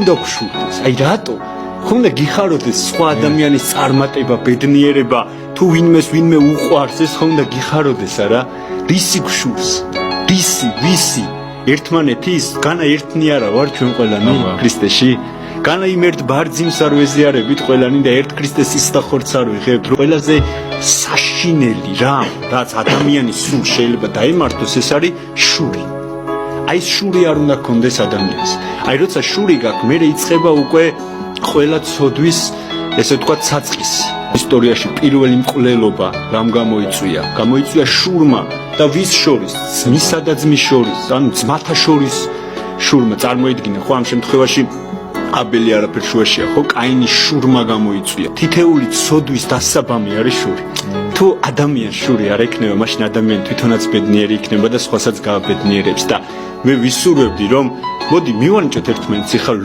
უნდა გშურდეს. აი რატო? ხომ უნდა გიხაროდეს სხვა ადამიანის წარმატება, ბედნიერება, თუ ვინმე უყვარს, ეს ხომ უნდა გიხაროდეს, არა? რისი გშურს? ვისი? ერთმანეთის, განა ერთნი არა ვარ ჩვენ ყველანი ქრისტეში? განა იმ ერთ ბარძიმს არ ვეზიარებით ყველანი და ერთ ქრისტეს ისდახორც არ ვიღებთ, რომ ყველაზე საშინელი რაც ადამიანის სულ შეიძლება დაემართოს, ეს არის შური. აი ეს შური არ უნდა გქონდეს ადამიანს. აი როცა შური გაქვს, მე იწყება უკვე ყველა ცოდვის, ესე ვთქვათ, საწყისი. ისტორიაში პირველი მკვლელობა რამ გამოიწვია? გამოიწვია შურმა და ვის შორის? ძმისა და ძმის შორის, ანუ ძმათა შორის შურმა. წარმოიდგინე, ხო ამ შემთხვევაში აბელი არაფერ შუაშია, ხო? კაინის შურმა გამოიწვია. თითეული ცოდვის დასაბამი არის შური. თუ ადამიანს შური არ ექნება, მაშინ ადამიანი თვითონაც ბედნიერი იქნება და სხვასაც გააბედნიერებს და მე ვისურვებდი, რომ მოდი მივანიჭოთ ერთმანეთს ხალხ